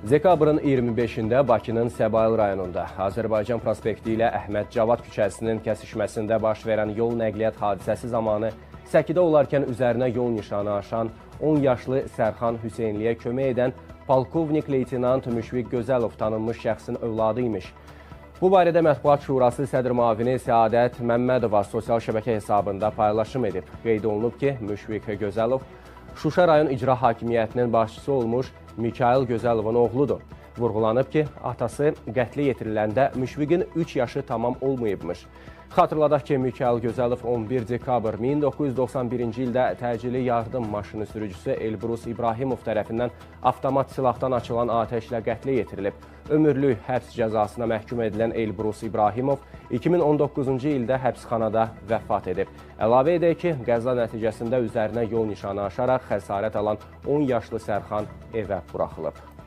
Dekabrın 25-də Bakının Səbail rayonunda Azərbaycan prospekti ilə Əhməd Cavad küçəsinin kəsişməsində baş verən yol nəqliyyat hadisəsi zamanı səkidə olarkən üzərinə yol nişanı aşan 10 yaşlı Sərxan Hüseynliyə kömək edən polkovnik leytinant Müşfiq Gözəlov tanınmış şəxsin övladı imiş. Bu barədə Mətbuat Şurası sədr müavini Səadət Məmmədova sosial şəbəkə hesabında paylaşım edib. Qeyd olunub ki, Müşfiq Gözəlov Şuşa rayon icra hakimiyyətinin başçısı olmuş Mikail Gözəlovun oğludur. Vurğulanıb ki, atası qətlə yetiriləndə Müşfiqin 3 yaşı tamam olmayıbmış. Xatırladaq ki, Mikail Gözəlov 11 dekabr 1991-ci ildə təcili yardım maşını sürücüsü Elbrus İbrahimov tərəfindən avtomat silahdan açılan atəşlə qətlə yetirilib. Ömürlük həbs cəzasına məhkum edilən Elbrus İbrahimov 2019-cu ildə həbsxanada vəfat edib. Əlavə edək ki, qəza nəticəsində üzərinə yol nişanı aşaraq xəsarət alan 10 yaşlı Sərxan evə buraxılıb.